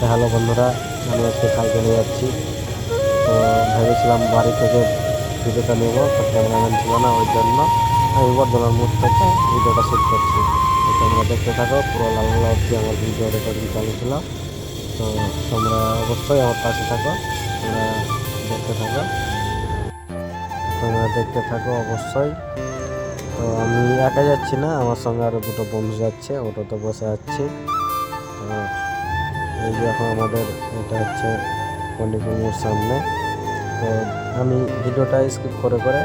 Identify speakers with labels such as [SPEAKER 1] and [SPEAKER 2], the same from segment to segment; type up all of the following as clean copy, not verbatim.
[SPEAKER 1] Hello বন্ধুরা, আমি আজকে সাইকেলে যাচ্ছি। তো ভেবেছিলাম বাড়ি থেকে ভিডিওটা নেব, তো ক্যামেরাম্যান ছিল না, ওই জন্য আমি বর্ধমান মোড় থেকে ভিডিওটা শ্যুট করছি। তো তোমরা দেখতে থাকো, পুরো লাল অবধি আমার ভিডিও রেকর্ডিং চালু ছিল। তো তোমরা অবশ্যই আমার পাশে থাকো, তোমরা দেখতে থাকো, অবশ্যই। তো আমি একা যাচ্ছি না, আমার সঙ্গে আরও দুটো বন্ধু যাচ্ছে, ওটাতে বসে যাচ্ছি। তো এই যে এখন আমাদের এটা হচ্ছে পণ্ডিতপুর মোড় সামনে। তো আমি ভিডিওটা স্কিপ করে করে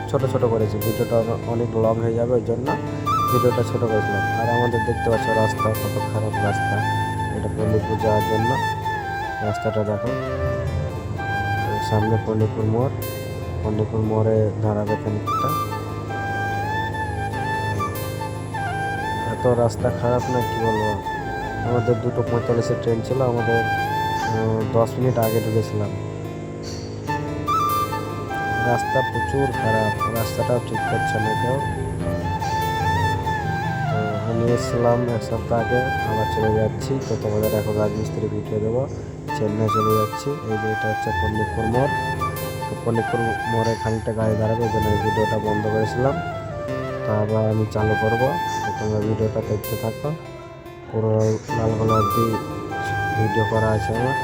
[SPEAKER 1] ছোট ছোট করেছি, ভিডিওটা অনেক লং হয়ে যাবে, ওই জন্য ভিডিওটা ছোট করেছিলাম। আর আমাদের দেখতে পাচ্ছ রাস্তা কত খারাপ রাস্তা, এটা পণ্ডিতপুর যাওয়ার জন্য রাস্তাটা দেখো। সামনে পণ্ডিতপুর মোড়ে দাঁড়াবে খানিকটা। এত রাস্তা খারাপ না কি বলবো। আমাদের 2:45 ট্রেন ছিল, আমাদের 10 মিনিট আগে ঢুকেছিলাম। রাস্তা প্রচুর খারাপ, রাস্তাটাও ঠিক করছে না কেউ। তো আমি এসেছিলাম 1 সপ্তাহ আগে, আবার চলে যাচ্ছি। তো তোমাদের এখন রাজমিস্ত্রি ভিডিও দেবো, চেন্নাই চলে যাচ্ছি। এই যে এটা হচ্ছে পণ্ডিতপুর মোড়। তো পণ্ডিতপুর মোড়ে খানিকটা গাড়ি দাঁড়াবে, ওই জন্য ভিডিওটা বন্ধ করেছিলাম। তো আবার আমি চালু করবো, তো তোমরা ভিডিওটা দেখতে থাকো। পুরো লালগোলা অবধি ভিডিও করা আছে আমার,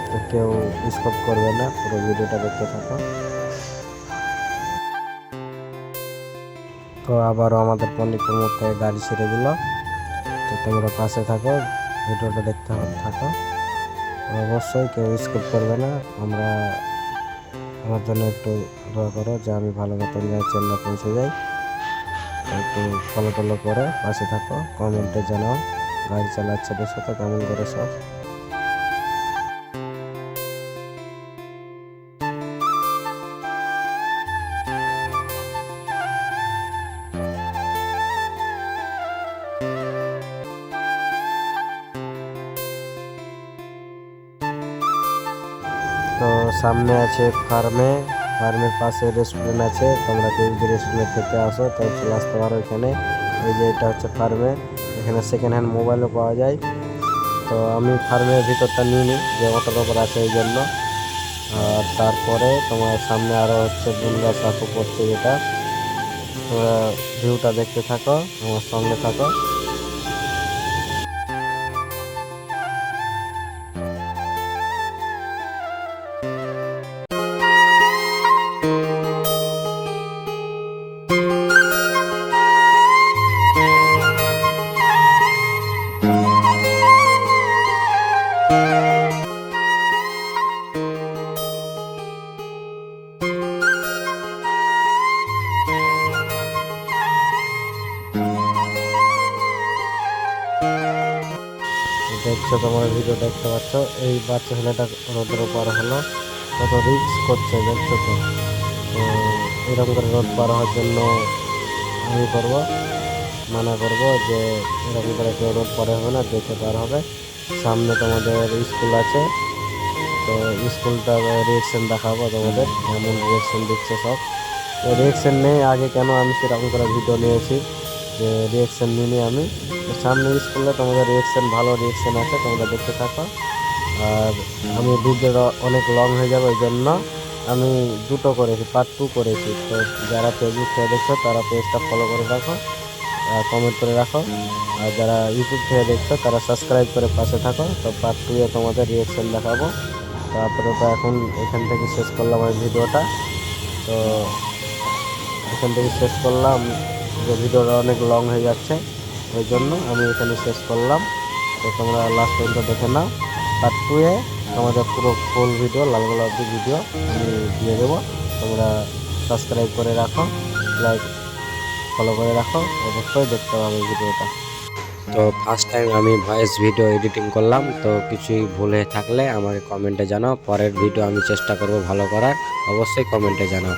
[SPEAKER 1] তো কেউ স্কিপ করবে না, পুরো ভিডিওটা দেখতে থাকো। তো আবারও আমাদের পণ্ডিতপুর মোড় থেকে গাড়ি ছেড়ে দিল। তো তোমরা পাশে থাকো, ভিডিওটা দেখতে থাকো, অবশ্যই কেউ স্কিপ করবে না। আমার জন্য একটু দোয়া করো যে আমি ভালো মতন যাই, চেন্নাই পৌঁছে যাই। একটু ফলো টলো করে পাশে থাকো, কমেন্টে জানাও গাড়ি চালাচ্ছে দেখো তো কেমন করে সব। তো সামনে আছে ফার্মের পাশে রেস্টুরেন্ট আছে, তোমরা কেউ যদি রেস্টুরেন্ট থেকে আসো তো চলে আসতে পারো এখানে। এই যে এটা হচ্ছে ফার্মে, এখানে সেকেন্ড হ্যান্ড মোবাইলও পাওয়া যায়। তো আমি ফার্মের ভিতরটা নিয়ে নিই, যে অটোর ওপর আছে এই জন্য। আর তারপরে তোমার সামনে আরও হচ্ছে বুনগা সাঁকো পড়ছে, যেটা তোমরা ভিউটা দেখতে থাকো, আমার সঙ্গে থাকো। দেখছো, তোমার ভিডিও দেখতে পাচ্ছ, এই বাচ্চা ছেলেটা রোদের পার হলো, কত রিস্ক করছে দেখছো তো। তো এরকম করে রোদ পার হওয়ার জন্য আমি মানা করবো যে এরকম করে কেউ রোদ পার হবে না, দেখে পার হবে। সামনে তোমাদের স্কুল আছে, তো স্কুলটা রিয়েকশন দেখাবো তোমাদের, এমন রিয়েকশন দিচ্ছে সব। রিয়েকশন নেই আগে, কেন আমি সেরকম করে ভিডিও নিয়েছি যে রিয়েকশন নিয়ে আমি। তো সামনে স্কুলে তোমাদের ভালো রিয়েকশন আছে, তোমরা দেখতে থাকো। আর আমি ভিডিওটা অনেক লং হয়ে যাবে, ওই জন্য আমি দুটো করেছি, পার্ট 2 করেছি। তো যারা ফেসবুক থেকে দেখছো তারা পেজটা ফলো করে রাখো, কমেন্ট করে রাখো। আর যারা ইউটিউব থেকে দেখছো তারা সাবস্ক্রাইব করে পাশে থাকো। তো পার্ট 2 এ তোমাদের রিয়েকশন দেখাবো। তারপরে তো এখন এখান থেকে শেষ করলাম আমি ভিডিওটা। তো এখান থেকে শেষ করলাম, যে ভিডিওটা অনেক লং হয়ে যাচ্ছে, ওই জন্য আমি এখানে শেষ করলাম। তো তোমরা লাস্ট পর্যন্ত দেখে নাও, পার্ট 2 এ তোমাদের পুরো ফুল ভিডিও, লালগোলা অবধি ভিডিও আমি দিয়ে দেবো। তোমরা সাবস্ক্রাইব করে রাখো, লাইক ফলো করে রাখো, অবশ্যই দেখতে পাবে ভিডিওটা। তো ফার্স্ট টাইম আমি ভয়েস ভিডিও এডিটিং করলাম, তো কিছুই ভুল হয়ে থাকলে আমাকে কমেন্টে জানাও, পরের ভিডিও আমি চেষ্টা করব ভালো করার, অবশ্যই কমেন্টে জানাও।